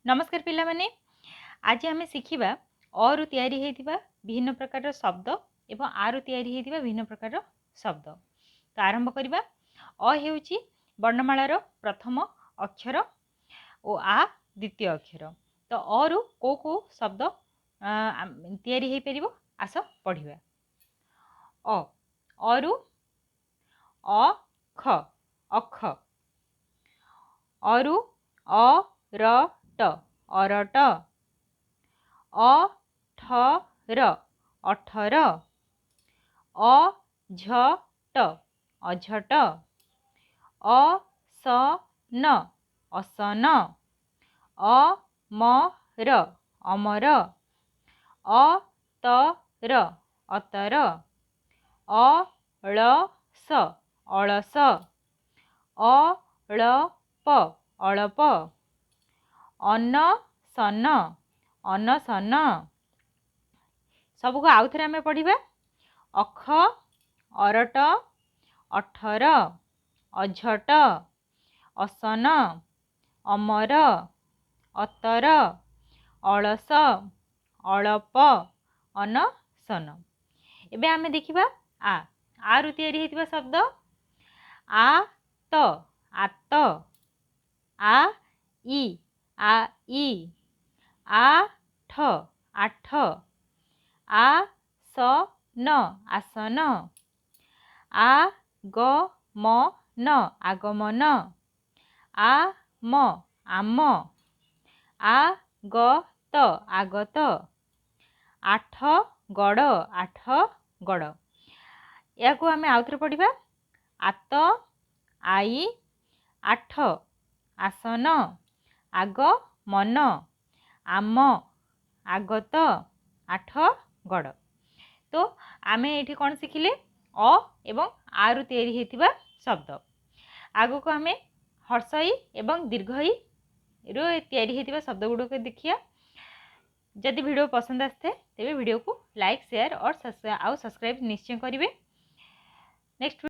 नमस्कार पिला माने आज आम शिखा अरु तैयारी होइतिबा विभिन्न प्रकार शब्द एवं आरु तैयारी होइतिबा विभिन्न प्रकार शब्द। तो आरंभ करबा। अ हेउची वर्णमालार प्रथम अक्षर और आ द्वितीय अक्षर। तो अरु को शब्द तैयारी होई परिबो आस पढ़िबा। अ अरु अ ख अख। अरु अरट अरट। अठर अठर। अझट अझट। असन असन। अमर अमर। अतर अतर। अलस अलस। अळप अळप। अनसन अनसन। सबको आउ थे आम पढ़ा। अख अरट अठर अझट असन अमर अतर अलस अळप अनसन। एबे आमे देखिबा आ आरु तैयारी होइतिबा शब्द आत आत। आ ई आठ आठ। आसन आसन। आगमन आगमन। आम आम। आगत आगत। आठ गड़ आठ गड़। या को आमे आउथरे पढ़िबा। आत आई आठ आसन आगमन आम आगत आठ गड़। तो आमे एठी कौन शिखिले अ एवं आरु तैयारी होइतिबा शब्द। आगो को आमे हर्षई एवं दीर्घई रो तैयारी होइतिबा शब्द गुडो को देखिया। जदि वीडियो पसंद आस्ते तेबे वीडियो को लाइक शेयर और सब्सक्राइब निश्चय करिवे। नेक्स्ट